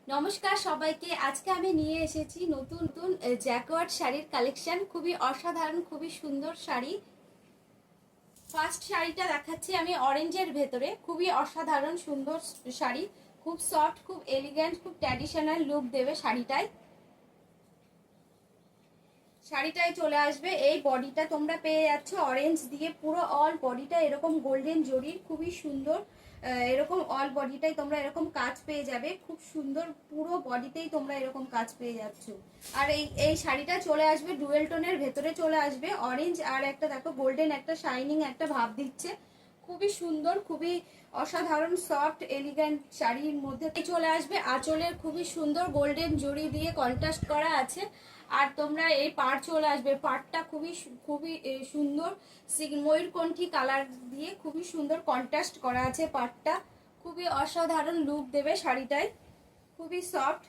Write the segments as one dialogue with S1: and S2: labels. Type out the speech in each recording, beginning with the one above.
S1: নমস্কার সবাইকে। আজকে আমি নিয়ে এসেছি নতুন নতুন জ্যাকওয়ার্ড শাড়ির কালেকশন। খুবই অসাধারণ, খুবই সুন্দর শাড়ি। ফার্স্ট শাড়িটা দেখাচ্ছি আমি অরেঞ্জের ভেতরে। খুবই অসাধারণ সুন্দর শাড়ি, খুব সফট, খুব এলিগ্যান্ট, খুব ট্র্যাডিশনাল লুক দেবে শাড়িটায়। শাড়িটায় চলে আসবে এই বডিটা তোমরা পেয়ে যাচ্ছ অরেঞ্জ দিয়ে, পুরো অল বডিটা এরকম গোল্ডেন জরির, খুবই সুন্দর। এরকম অল বডিটাই তোমরা এরকম কাজ পেয়ে যাবে, খুব সুন্দর। পুরো বডিতেই তোমরা এরকম কাজ পেয়ে যাচ্ছ। আর এই এই শাড়িটা চলে আসবে ডুয়েল টোনের ভেতরে, চলে আসবে অরেঞ্জ আর একটা দেখো গোল্ডেন, একটা শাইনিং একটা ভাব দিচ্ছে। খুবই সুন্দর, খুবই অসাধারণ সফট এলিগ্যান্ট শাড়ির মধ্যে চলে আসবে আঁচলের খুবই সুন্দর গোল্ডেন জরি দিয়ে কন্ট্রাস্ট করা আছে। আর তোমরা এই পাড় চলে আসবে, পাড়টা খুবই খুবই সুন্দর ময়ূরকণ্ঠী কালার দিয়ে খুবই সুন্দর কন্ট্রাস্ট করা আছে পাড়টা। খুবই অসাধারণ লুক দেবে শাড়িটায়, খুবই সফট।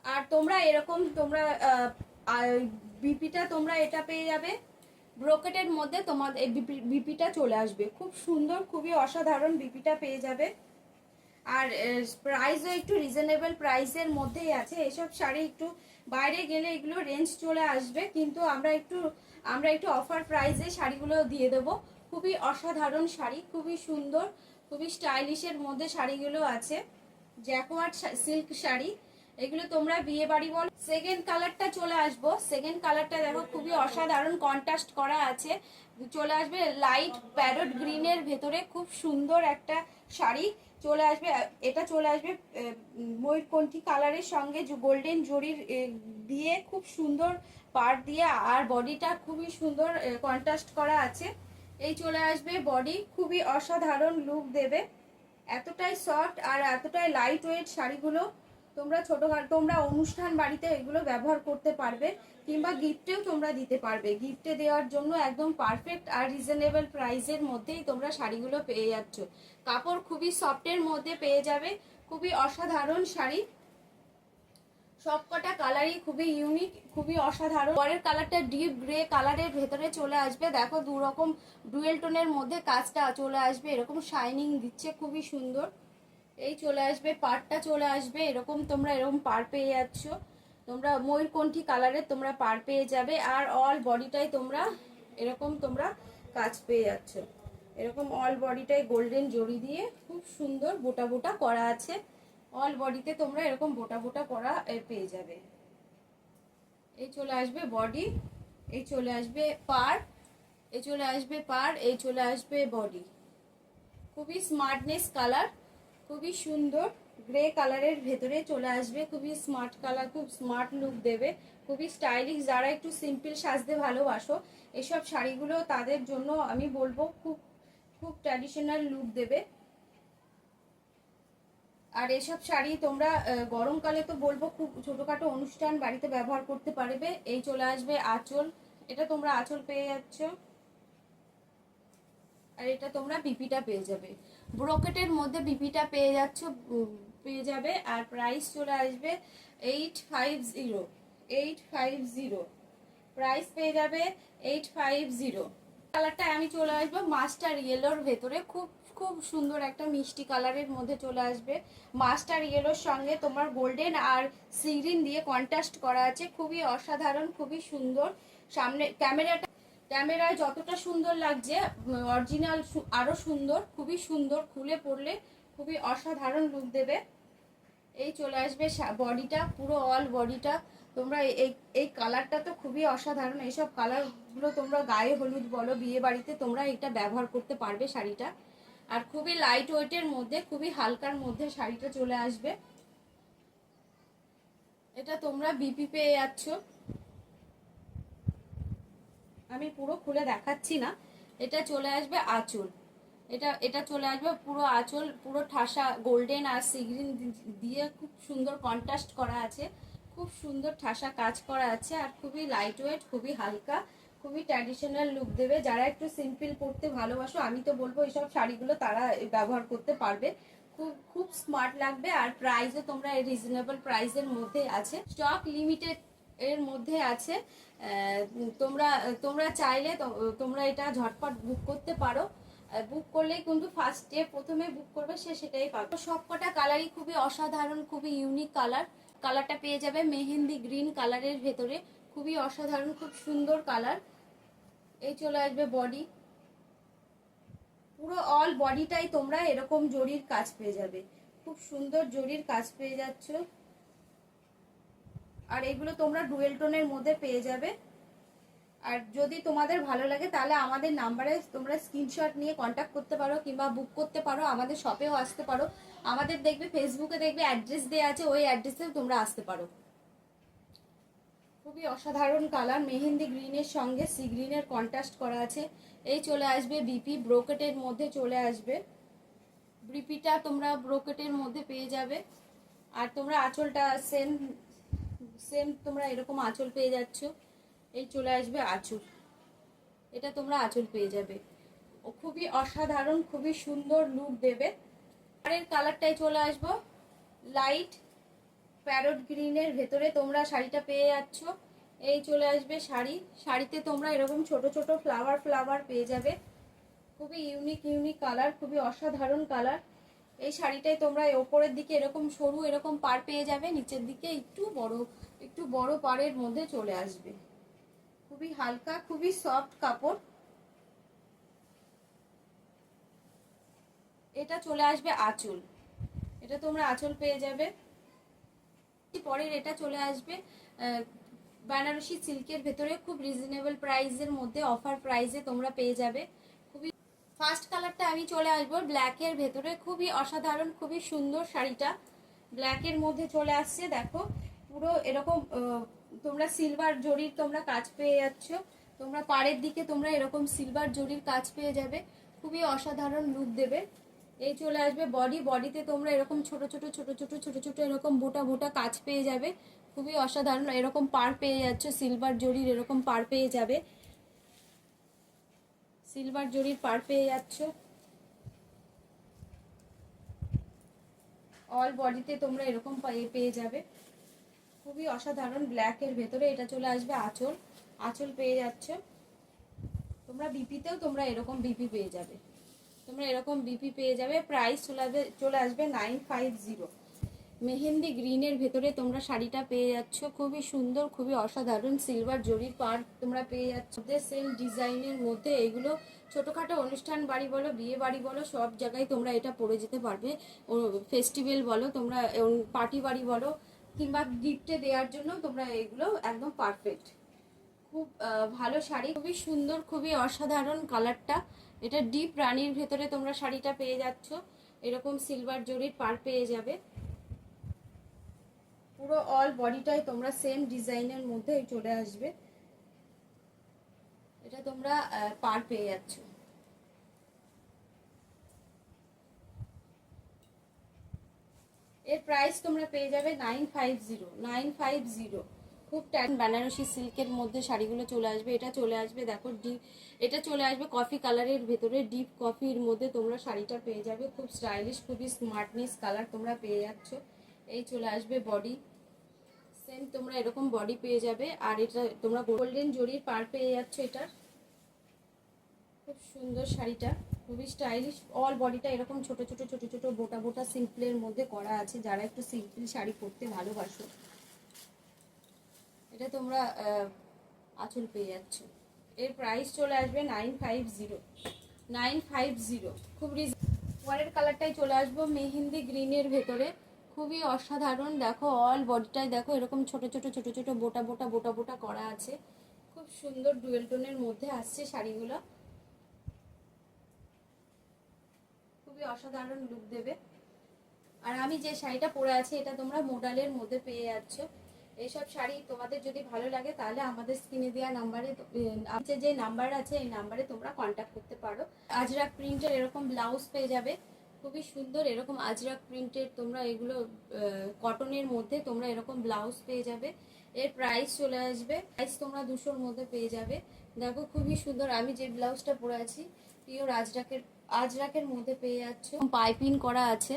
S1: আর তোমরা এরকম তোমরা বিপিটা তোমরা এটা পেয়ে যাবে ব্রোকেটের মধ্যে। তোমাদের বিপিটা চলে আসবে খুব সুন্দর, খুবই অসাধারণ বিপিটা পেয়ে যাবে। আর প্রাইসও একটু রিজনেবল প্রাইসের মধ্যেই আছে। এসব শাড়ি একটু বাইরে গেলে এগুলো রেঞ্জ চলে আসবে, কিন্তু আমরা একটু অফার প্রাইসে শাড়িগুলো দিয়ে দেবো। খুবই অসাধারণ শাড়ি, খুবই সুন্দর, খুবই স্টাইলিশের মধ্যে শাড়িগুলো আছে। জ্যাকওয়ার্ড সিল্ক শাড়ি এগুলো তোমরা বিয়ে বাড়ি বল। সেকেন্ড কালারটা চলে আসবো, সেকেন্ড কালারটা দেখো খুবই অসাধারণ কন্ট্রাস্ট করা আছে। চলে আসবে লাইট প্যারট গ্রিনের ভেতরে, খুব সুন্দর একটা শাড়ি চলে আসবে। এটা চলে আসবে ময়ূরকণ্ঠী কালারের সঙ্গে গোল্ডেন জরির দিয়ে, খুব সুন্দর পাড় দিয়ে, আর বডিটা খুবই সুন্দর কন্ট্রাস্ট করা আছে। এই চলে আসবে বডি, খুবই অসাধারণ লুক দেবে। এতটাই সফট আর এতটাই লাইট ওয়েট শাড়িগুলো। তোমরা অনুষ্ঠান বাড়িতে এগুলো ব্যবহার করতে পারবে, কিংবা গিফটেও তোমরা দিতে পারবে। গিফটে দেওয়ার জন্য একদম পারফেক্ট আর রিজনেবল প্রাইসের মধ্যেই তোমরা শাড়িগুলো পেয়ে যাচ্ছ। কাপড় খুবই সফটের মধ্যে পেয়ে যাবে, খুবই অসাধারণ শাড়ি। সবকটা কালারই খুবই ইউনিক, খুবই অসাধারণ। পরের কালারটা ডিপ গ্রে কালারের ভেতরে চলে আসবে। দেখো দু রকম ডুয়েল টোনের মধ্যে কাজটা চলে আসবে, এরকম শাইনিং দিচ্ছে, খুবই সুন্দর। এই চলে আসবে পাড়টা চলে আসবে এরকম, তোমরা এরকম পাড় পেয়ে যাচ্ছ। তোমরা ময়ূরকণ্ঠী কালারের তোমরা পাড় পেয়ে যাবে। আর অল বডিটাই তোমরা এরকম তোমরা কাজ পেয়ে যাচ্ছ। এরকম অল বডিটাই গোল্ডেন জরি দিয়ে খুব সুন্দর বোটা বোটা করা আছে। অল বডিতে তোমরা এরকম বোটা বোটা করা পেয়ে যাবে। এই চলে আসবে বডি, এই চলে আসবে পাড়, এই চলে আসবে পাড়, এই চলে আসবে বডি। খুবই স্মার্টনেস কালার, খুবই সুন্দর গ্রে কালারের ভেতরে চলে আসবে। খুবই স্মার্ট কালার, খুব স্মার্ট লুক দেবে, খুবই স্টাইলিশ। যারা একটু সিম্পল সাজতে ভালোবাসো এসব শাড়িগুলো তাদের জন্য আমি বলবো, খুব খুব ট্র্যাডিশনাল লুক দেবে। আর এসব শাড়ি তোমরা গরমকালে তো বলবো খুব ছোটখাটো অনুষ্ঠান বাড়িতে ব্যবহার করতে পারবে। এই চলে আসবে আঁচল, এটা তোমরা আঁচল পেয়ে যাচ্ছ। আর এটা তোমরা বিপিটা পেয়ে যাবে, ব্রোকেটের মধ্যে বিপিটা পেয়ে যাচ্ছ, পেয়ে যাবে। আর প্রাইস চলে আসবে 850, 850 প্রাইস পেয়ে যাবে 850। কালারটা আমি চলে আসবো মাস্টার ইয়েলোর ভেতরে, খুব খুব সুন্দর একটা মিষ্টি কালারের মধ্যে চলে আসবে। মাস্টার ইয়েলোর সঙ্গে তোমার গোল্ডেন আর সিগ্রিন দিয়ে কন্ট্রাস্ট করা আছে, খুবই অসাধারণ, খুবই সুন্দর। সামনে ক্যামেরায় যতটা সুন্দর লাগছে অরিজিনাল আরো সুন্দর, খুবই সুন্দর। খুলে পড়লে খুবই অসাধারণ লুক দেবে। এই চলে আসবে বডিটা, পুরো অল বডিটা। তোমরা এই এই কালারটা তো খুবই অসাধারণ। এইসব কালারগুলো তোমরা গায়ে হলুদ বলো, বিয়ে বাড়িতে তোমরা এটা ব্যবহার করতে পারবে শাড়িটা। আর খুবই লাইট ওয়েটের মধ্যে, খুবই হালকার মধ্যে শাড়িটা চলে আসবে। এটা তোমরা বিপি পেয়ে যাচ্ছ। আমি পুরো খুলে দেখাচ্ছি না। এটা চলে আসবে আঁচল, এটা এটা চলে আসবে পুরো আঁচল, পুরো ঠাসা গোল্ডেন আর সিগ্রিন দিয়ে খুব সুন্দর কন্ট্রাস্ট করা আছে, খুব সুন্দর ঠাসা কাজ করা আছে। আর খুবই লাইট ওয়েট, খুবই হালকা, খুবই ট্র্যাডিশনাল লুক দেবে। যারা একটু সিম্পল পরতে ভালোবাসো আমি তো বলবো এইসব শাড়িগুলো তারা ব্যবহার করতে পারবে, খুব খুব স্মার্ট লাগবে। আর প্রাইসও তোমরা রিজনেবল প্রাইসের মধ্যে আছে, স্টক লিমিটেড এর মধ্যে আছে। তোমরা তোমরা চাইলে তোমরা এটা ঝটপট বুক করতে পারো। বুক করলেই কিন্তু ফার্স্টে প্রথমে বুক করবে সে সেটাই পাবে। সবকটা কালারই খুবই অসাধারণ, খুবই ইউনিক কালার। কালারটা পেয়ে যাবে মেহেন্দি গ্রিন কালারের ভেতরে, খুবই অসাধারণ, খুব সুন্দর কালার। এই চলে আসবে বডি, পুরো অল বডিটাই তোমরা এরকম জরির কাজ পেয়ে যাবে, খুব সুন্দর জরির কাজ পেয়ে যাচ্ছ। আর এগুলো তোমরা ডুয়েল টোনের মধ্যে পেয়ে যাবে। আর যদি তোমাদের ভালো লাগে তাহলে আমাদের নাম্বারে তোমরা স্ক্রিনশট নিয়ে কন্ট্যাক্ট করতে পারো কিংবা বুক করতে পারো, আমাদের শপেও আসতে পারো। আমাদের দেখবে ফেসবুকে দেখবে অ্যাড্রেস দেওয়া আছে, ওই অ্যাড্রেসেও তোমরা আসতে পারো। খুবই অসাধারণ কালার, মেহেন্দি গ্রিনের সঙ্গে সি গ্রিনের কন্ট্রাস্ট করা আছে। এই চলে আসবে বিপি, ব্রোকেটের মধ্যে চলে আসবে। বিপিটা তোমরা ব্রোকেটের মধ্যে পেয়ে যাবে। আর তোমরা আঁচলটা সেম সেম তোমরা এরকম আঁচল পেয়ে যাচ্ছ। এই চলে আসবে আঁচল, এটা তোমরা আঁচল পেয়ে যাবে। ও খুবই অসাধারণ, খুবই সুন্দর লুক দেবে। শাড়ির কালারটাই চলে আসবো লাইট প্যারট গ্রিনের ভেতরে তোমরা শাড়িটা পেয়ে যাচ্ছ। এই চলে আসবে শাড়ি, শাড়িতে তোমরা এরকম ছোট ছোট ফ্লাওয়ার ফ্লাওয়ার পেয়ে যাবে। খুবই ইউনিক ইউনিক কালার, খুবই অসাধারণ কালার। এই শাড়িটাই তোমরা ওপরের দিকে এরকম সরু এরকম পাড় পেয়ে যাবে, নিচের দিকে একটু বড় পাড়ের মধ্যে চলে আসবে। খুবই হালকা, খুবই সফট কাপড়। এটা চলে আসবে আঁচল, এটা তোমরা আঁচল পেয়ে যাবে। পরের এটা চলে আসবে বেনারসি সিল্কের ভেতরে, খুব রিজনেবল প্রাইসের মধ্যে অফার প্রাইসে তোমরা পেয়ে যাবে। খুবই ফার্স্ট কালারটা আমি চলে আসবো ব্ল্যাকের ভেতরে, খুবই অসাধারণ, খুবই সুন্দর শাড়িটা ব্ল্যাকের মধ্যে চলে আসছে। দেখো পুরো এরকম তোমরা সিলভার জরির তোমরা কাজ পেয়ে যাচ্ছ। তোমরা পাড়ের দিকে তোমরা এরকম সিলভার জরির কাজ পেয়ে যাবে, খুবই অসাধারণ লুক দেবে। এই চলে আসবে বডি, বডিতে তোমরা এরকম ছোট ছোট ছোট ছোট ছোট ছোট এরকম বোটা বোটা কাজ পেয়ে যাবে, খুবই অসাধারণ। এরকম পাড় পেয়ে যাচ্ছ, সিলভার জরির এরকম পাড় পেয়ে যাবে, সিলভার জরির পাড় পেয়ে যাচ্ছ। অল বডিতে তোমরা এরকম পেয়ে যাবে, খুবই অসাধারণ ব্ল্যাকের ভেতরে। এটা চলে আসবে আঁচল, আঁচল পেয়ে যাচ্ছ। তোমরা বিপিতেও তোমরা এরকম বিপি পেয়ে যাবে, তোমরা এরকম বিপি পেয়ে যাবে। প্রাইস চলে আসবে 950। মেহেন্দি গ্রিনের ভেতরে তোমরা শাড়িটা পেয়ে যাচ্ছ, খুবই সুন্দর, খুবই অসাধারণ। সিলভার জরির পাড় তোমরা পেয়ে যাচ্ছ সেম ডিজাইনের মধ্যে। এগুলো ছোটোখাটো অনুষ্ঠান বাড়ি বলো, বিয়ে বাড়ি বলো, সব জায়গায় তোমরা এটা পরে যেতে পারবে। ফেস্টিভ্যাল বলো তোমরা, পার্টি বাড়ি বলো, কিংবা গিফটে দেওয়ার জন্য তোমরা এগুলো একদম পারফেক্ট। খুব ভালো শাড়ি, খুবই সুন্দর, খুবই অসাধারণ কালারটা। এটা ডিপ রানির ভেতরে তোমরা শাড়িটা পেয়ে যাচ্ছ, এরকম সিলভার জরির পাড় পেয়ে যাবে। পুরো অল বডিটাই তোমরা সেম ডিজাইনের মধ্যে চলে আসবে, এটা তোমরা পাড় পেয়ে যাচ্ছ। এর প্রাইস তোমরা পেয়ে যাবে 950। খুব বেনারসি সিল্কের মধ্যে শাড়িগুলো চলে আসবে। এটা চলে আসবে দেখো ডিপ, এটা চলে আসবে কফি কালারের ভেতরে, ডিপ কফির মধ্যে তোমরা শাড়িটা পেয়ে যাবে। খুব স্টাইলিশ, খুবই স্মার্টনেস কালার তোমরা পেয়ে যাচ্ছ। এই চলে আসবে বডি, সেম তোমরা এরকম বডি পেয়ে যাবে। আর এটা তোমরা গোল্ডেন জরির পাড় পেয়ে যাচ্ছ। এটা খুব সুন্দর শাড়িটা, খুবই স্টাইলিশ। অল বডিটা এরকম ছোট ছোট ছোট ছোট বোটা বোটা সিম্পলের মধ্যে করা আছে, যারা একটু সিম্পল শাড়ি পরতে ভালোবাসো এটা তোমরা আঁচল পেয়ে যাচ্ছ। এর প্রাইস চলে আসবে 950। খুব পরের কালারটাই চলে আসবো মেহেন্দি গ্রিনের ভেতরে, খুবই অসাধারণ। দেখো অল বডিটাই দেখো এরকম ছোট ছোট ছোট ছোট বোটা বোটা বোটা বোটা করা আছে, খুব সুন্দর ডুয়েল টোনের মধ্যে আসছে শাড়িগুলো, খুবই অসাধারণ লুক দেবে। আর আমি যে শাড়িটা পরে আছি এটা তোমরা মোডালের মধ্যে পেয়ে যাচ্ছ। এইসব শাড়ি তোমাদের যদি ভালো লাগে তাহলে আমাদের স্ক্রিনে দেওয়া নাম্বারে যে নাম্বার আছে এই নাম্বারে তোমরা কন্ট্যাক্ট করতে পারো। আজরাক প্রিন্টের এরকম ব্লাউজ পেয়ে যাবে, খুবই সুন্দর এরকম আজরাক প্রিন্টের তোমরা এগুলো কটনের মধ্যে তোমরা এরকম ব্লাউজ পেয়ে যাবে। এর প্রাইস চলে আসবে, প্রাইস তোমরা 200-র মধ্যে পেয়ে যাবে। দেখো খুবই সুন্দর, আমি যে ব্লাউজটা পরে আছি পিওর আজরাকের মধ্যে পেয়ে যাচ্ছ। পাইপিং করা আছে,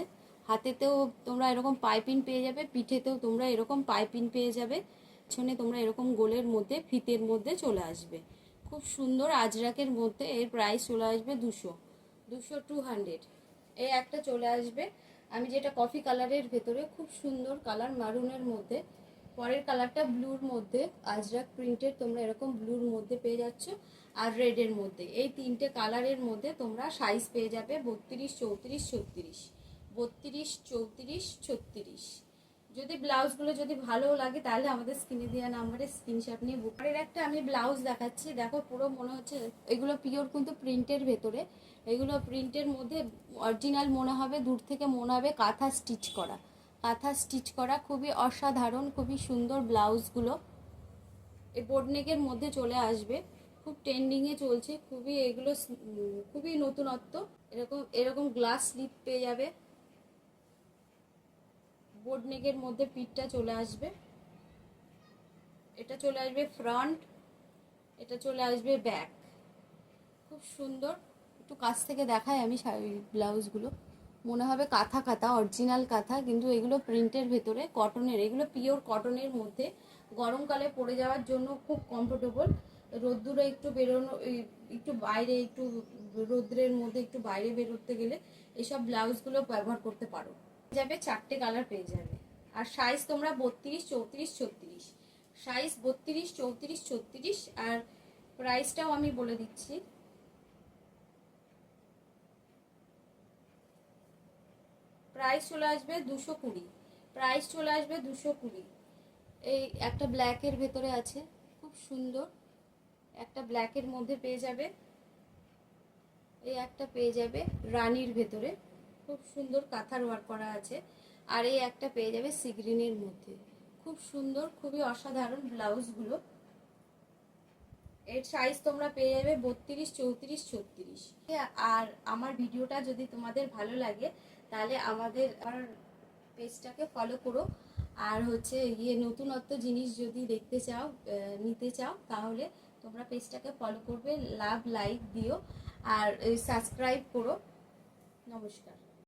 S1: হাতেতেও তোমরা এরকম পাইপিং পেয়ে যাবে, পিঠেতেও তোমরা এরকম পাইপিং পেয়ে যাবে, পেছনে তোমরা এরকম গোলের মধ্যে ফিতের মধ্যে চলে আসবে। খুব সুন্দর আজরাকের মধ্যে। এর প্রাইস চলে আসবে 200। 200 এই একটা চলে আসবে। আমি যেটা কফি কালারের ভেতরে, খুব সুন্দর কালার, মারুনের মধ্যে। পরের কালারটা ব্লুর মধ্যে, আজরাক প্রিন্টের, তোমরা এরকম ব্লুর মধ্যে পেয়ে যাচ্ছ, আর রেডের মধ্যে। এই তিনটে কালারের মধ্যে তোমরা সাইজ পেয়ে যাবে 32, 34, 36। 32, 34, 36। যদি ব্লাউজগুলো যদি ভালো লাগে তাহলে আমাদের স্ক্রিনে দেওয়া নাম্বারে স্ক্রিনশট নিয়ে বুক। আর একটা আমি ব্লাউজ দেখাচ্ছি, দেখো পুরো মনে হচ্ছে এগুলো পিওর কিন্তু প্রিন্টের ভেতরে। এগুলো প্রিন্টের মধ্যে অরিজিনাল মনে হবে, দূর থেকে মনে হবে কাঁথা স্টিচ করা। কাঁথা স্টিচ করা, খুবই অসাধারণ, খুবই সুন্দর ব্লাউজগুলো। এই বোর্ডনেকের মধ্যে চলে আসবে, খুব ট্রেন্ডিংয়ে চলছে, খুবই এগুলো খুবই নতুনত্ব। এরকম এরকম গ্লাস স্লিপ পেয়ে যাবে। বোর্ডনেকের মধ্যে পিঠটা চলে আসবে, এটা চলে আসবে ফ্রন্ট, এটা চলে আসবে ব্যাক। খুব সুন্দর। একটু কাছ থেকে দেখাই আমি ব্লাউজগুলো, মনে হবে কাঁথা কাঁথা, অরিজিনাল কাঁথা, কিন্তু এগুলো প্রিন্টের ভেতরে, কটনের। এগুলো পিওর কটনের মধ্যে, গরমকালে পরে যাওয়ার জন্য খুব কমফোর্টেবল। রোদ্দুরে একটু বেরোনো, একটু বাইরে, একটু রোদ্রের মধ্যে একটু বাইরে বেরোতে গেলে এসব ব্লাউজগুলো ব্যবহার করতে পারো। যাবে 4টে কালার পেয়ে যাবে। আর সাইজ তোমরা 32, 34, 36। সাইজ 32, 34, 36। আর প্রাইসটাও আমি বলে দিচ্ছি। প্রাইস চলে আসবে 220। প্রাইস চলে আসবে 220। এই একটা ব্ল্যাকের ভেতরে আছে, খুব সুন্দর একটা ব্ল্যাকের মধ্যে পেয়ে যাবে। এই একটা পেয়ে যাবে রানীর ভেতরে, খুব সুন্দর কাঁথার ওয়ার্ক করা আছে। আর এই একটা পেয়ে যাবে সি গ্রিনের মধ্যে, খুব সুন্দর, খুবই অসাধারণ ব্লাউজগুলো। এর সাইজ তোমরা পেয়ে যাবে 32, 34, 36। আর আমার ভিডিওটা যদি তোমাদের ভালো লাগে তাহলে আমার পেজটাকে ফলো করো। আর হচ্ছে নতুনত্ব জিনিস যদি দেখতে চাও, নিতে চাও, তাহলে তোমরা পেজটাকে ফলো করবে, লাভ লাইক দিও, আর সাবস্ক্রাইব করো। নমস্কার।